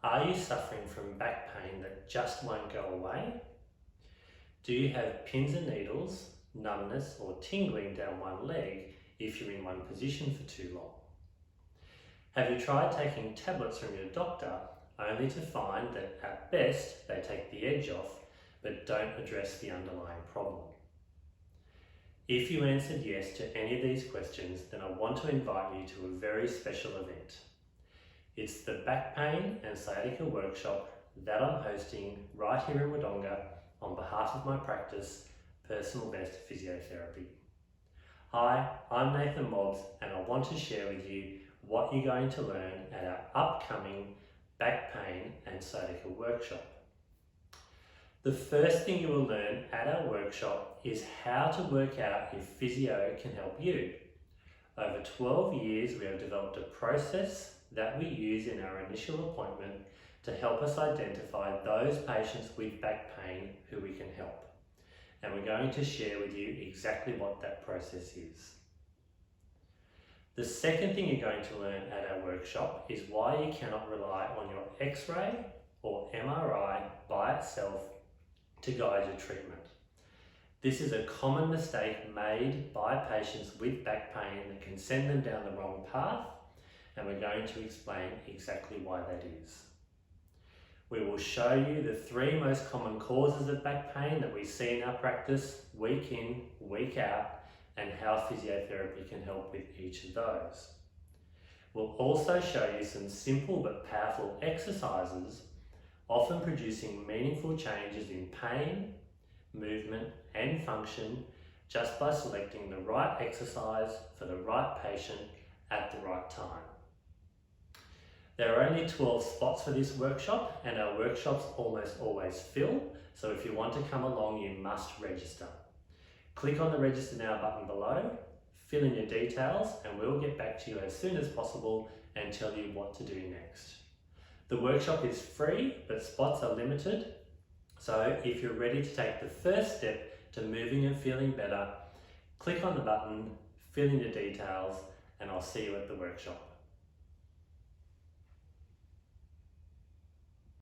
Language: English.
Are you suffering from back pain that just won't go away? Do you have pins and needles, numbness or tingling down one leg if you're in one position for too long? Have you tried taking tablets from your doctor only to find that at best they take the edge off but don't address the underlying problem? If you answered yes to any of these questions, then I want to invite you to a very special event. It's the Back Pain and Sciatica workshop that I'm hosting right here in Wodonga on behalf of my practice, Personal Best Physiotherapy. Hi, I'm Nathan Mobbs and I want to share with you what you're going to learn at our upcoming Back Pain and Sciatica workshop. The first thing you will learn at our workshop is how to work out if physio can help you. Over 12 years we have developed a process that we use in our initial appointment to help us identify those patients with back pain who we can help. And we're going to share with you exactly what that process is. The second thing you're going to learn at our workshop is why you cannot rely on your X-ray or MRI by itself to guide your treatment. This is a common mistake made by patients with back pain that can send them down the wrong path, and we're going to explain exactly why that is. We will show you the 3 most common causes of back pain that we see in our practice week in, week out, and how physiotherapy can help with each of those. We'll also show you some simple but powerful exercises, often producing meaningful changes in pain, movement and function just by selecting the right exercise for the right patient at the right time. There are only 12 spots for this workshop and our workshops almost always fill, so if you want to come along you must register. Click on the Register Now button below, fill in your details and we'll get back to you as soon as possible and tell you what to do next. The workshop is free but spots are limited, so if you're ready to take the first step to moving and feeling better, click on the button, fill in your details and I'll see you at the workshop.